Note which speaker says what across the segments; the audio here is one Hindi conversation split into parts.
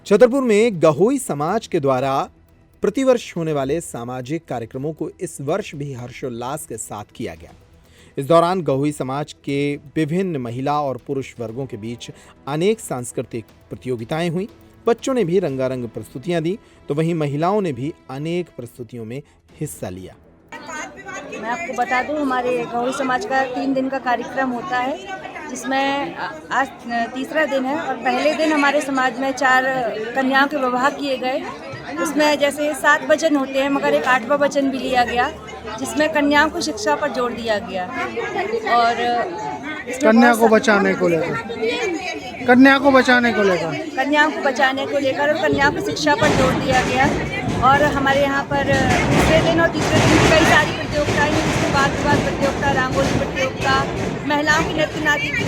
Speaker 1: छतरपुर में गहोई समाज के द्वारा प्रतिवर्ष होने वाले सामाजिक कार्यक्रमों को इस वर्ष भी हर्षोल्लास के साथ किया गया। इस दौरान गहोई समाज के विभिन्न महिला और पुरुष वर्गों के बीच अनेक सांस्कृतिक प्रतियोगिताएं हुई। बच्चों ने भी रंगारंग प्रस्तुतियां दी, तो वहीं महिलाओं ने भी अनेक प्रस्तुतियों में हिस्सा लिया।
Speaker 2: मैं आपको बता दूं, हमारे गहोई समाज का 3 दिन का कार्यक्रम होता है, जिसमें आज तीसरा दिन है। और पहले दिन हमारे समाज में 4 कन्याओं के विवाह किए गए। उसमें जैसे 7 वचन होते हैं, मगर एक 8वां वचन भी लिया गया, जिसमें कन्याओं को शिक्षा पर जोर दिया गया। और
Speaker 3: कन्या को बचाने को लेकर कन्याओं को बचाने को लेकर
Speaker 2: और कन्याओं की शिक्षा पर जोर दिया गया। और हमारे यहाँ पर दूसरे दिन और तीसरे दिन कई सारी प्रतियोगिताएं हैं, जिसमें वाद विवाद प्रतियोगिता, रंगोली प्रतियोगिता, महिलाओं की नृत्य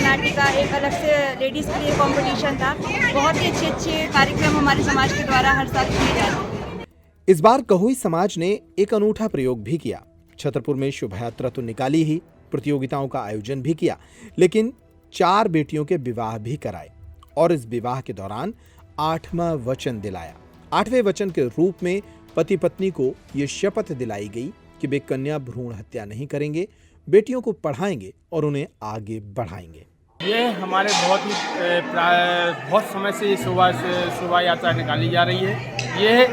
Speaker 2: नाटिका, एक अलग से लेडीज़ के लिए कॉम्पिटिशन था। बहुत ही अच्छे कार्यक्रम हमारे समाज के द्वारा हर साल किए जाते हैं।
Speaker 1: इस बार गहोई समाज ने एक अनूठा प्रयोग भी किया। छतरपुर में शोभा यात्रा तो निकाली ही, प्रतियोगिताओं का आयोजन भी किया, लेकिन 4 बेटियों के विवाह भी कराए और इस विवाह के दौरान 8वां वचन दिलाया। 8वें वचन के रूप में पति पत्नी को ये शपथ दिलाई गई कि वे कन्या भ्रूण हत्या नहीं करेंगे, बेटियों को पढ़ाएंगे और उन्हें आगे बढ़ाएंगे।
Speaker 4: ये हमारे बहुत समय से ये शोभा यात्रा निकाली जा रही है। ये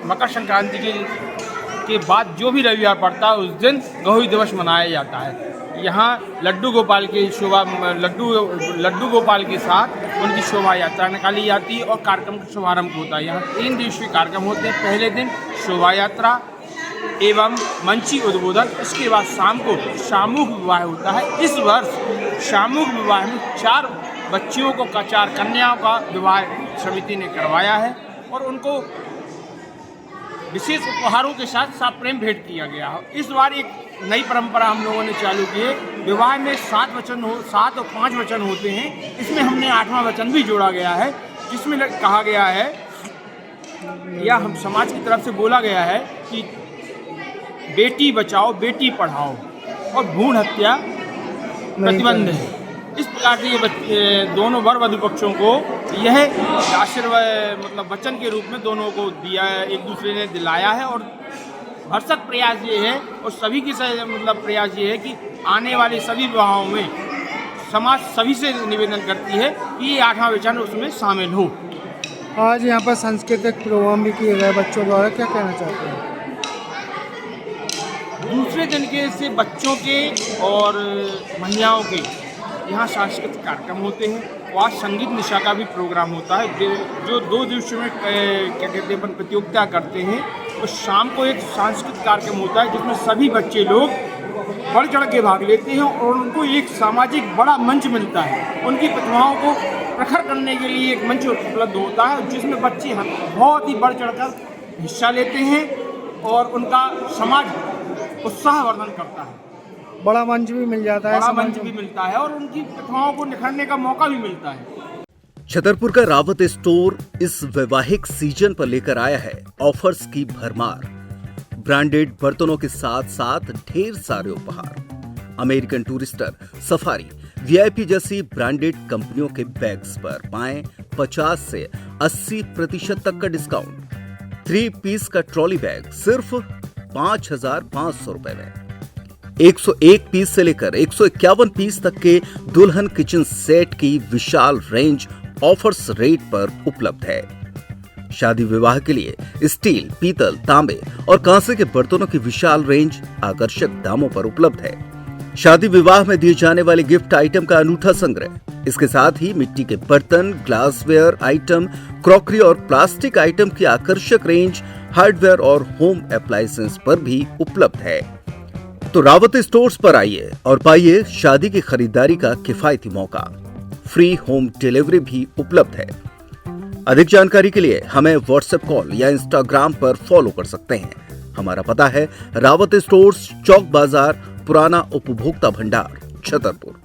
Speaker 4: मकर संक्रांति के बाद जो भी रविवार पड़ता है, उस दिन गहोई दिवस मनाया जाता है। यहाँ लड्डू गोपाल के साथ उनकी शोभा यात्रा निकाली जाती है और कार्यक्रम का शुभारंभ होता है। यहाँ 3 दिवसीय कार्यक्रम होते हैं। पहले दिन शोभा यात्रा एवं मंची उद्बोधन, इसके बाद शाम को सामूहिक विवाह होता है। इस वर्ष सामूहिक विवाह में 4 बच्चियों को 4 कन्याओं का विवाह समिति ने करवाया है और उनको विशेष उपहारों के साथ साफ प्रेम भेंट किया गया है। इस बार एक नई परंपरा हम लोगों ने चालू की है। विवाह में 7 और 5 वचन होते हैं। इसमें हमने 8वां वचन भी जोड़ा गया है, जिसमें कहा गया है या हम समाज की तरफ से बोला गया है कि बेटी बचाओ बेटी पढ़ाओ और भ्रूण हत्या प्रतिबंध है। इस प्रकार से ये दोनों वर वधु पक्षों को यह आशीर्वाद वचन के रूप में दोनों को दिया, एक दूसरे ने दिलाया है। और भरसक प्रयास ये है और सभी की प्रयास ये है कि आने वाले सभी विवाहों में समाज सभी से निवेदन करती है कि ये 8वां वचन उसमें शामिल हो।
Speaker 3: आज यहाँ पर सांस्कृतिक प्रोग्राम भी किए गए बच्चों द्वारा, क्या कहना चाहते हैं?
Speaker 4: दूसरे दिन के से बच्चों के और महिलाओं के यहाँ सांस्कृतिक कार्यक्रम होते हैं। वहाँ संगीत निशा का भी प्रोग्राम होता है, जो 2 दिवसों में प्रतियोगिता करते हैं। और शाम को एक सांस्कृतिक कार्यक्रम होता है, जिसमें सभी बच्चे लोग बढ़ चढ़ के भाग लेते हैं और उनको एक सामाजिक बड़ा मंच मिलता है। उनकी प्रतिभाओं को प्रखर करने के लिए एक मंच उपलब्ध होता है, जिसमें बच्चे बहुत ही बढ़ चढ़कर हिस्सा लेते हैं और उनका समाज उत्साहवर्धन करता है।
Speaker 3: बड़ा मंच भी मिल जाता है,
Speaker 4: बड़ा मंच भी मिलता है और उनकी प्रतिभाओं को निखरने का मौका भी मिलता है।
Speaker 5: छतरपुर का रावत स्टोर इस वैवाहिक सीजन पर लेकर आया है ऑफर्स की भरमार। ब्रांडेड बर्तनों के साथ साथ ढेर सारे उपहार। अमेरिकन टूरिस्टर, सफारी, वीआईपी जैसी ब्रांडेड कंपनियों के बैग्स पर पाएं 50 से 80% तक का डिस्काउंट। 3 पीस का ट्रॉली बैग सिर्फ 5,500 रुपए में। 101 पीस से लेकर 151 पीस तक के दुल्हन किचन सेट की विशाल रेंज ऑफर्स रेट पर उपलब्ध है। शादी विवाह के लिए स्टील, पीतल, तांबे और कांसे के बर्तनों की विशाल रेंज आकर्षक दामों पर उपलब्ध है। शादी विवाह में दिए जाने वाले गिफ्ट आइटम का अनूठा संग्रह, इसके साथ ही मिट्टी के बर्तन, ग्लासवेयर आइटम, क्रॉकरी और प्लास्टिक आइटम की आकर्षक रेंज हार्डवेयर और होम अप्लायंसेस पर भी उपलब्ध है। तो रावत स्टोर्स पर आइए और पाइए शादी की खरीदारी का किफायती मौका। फ्री होम डिलीवरी भी उपलब्ध है। अधिक जानकारी के लिए हमें व्हाट्सएप कॉल या इंस्टाग्राम पर फॉलो कर सकते हैं। हमारा पता है रावत स्टोर्स, चौक बाजार, पुराना उपभोक्ता भंडार, छतरपुर।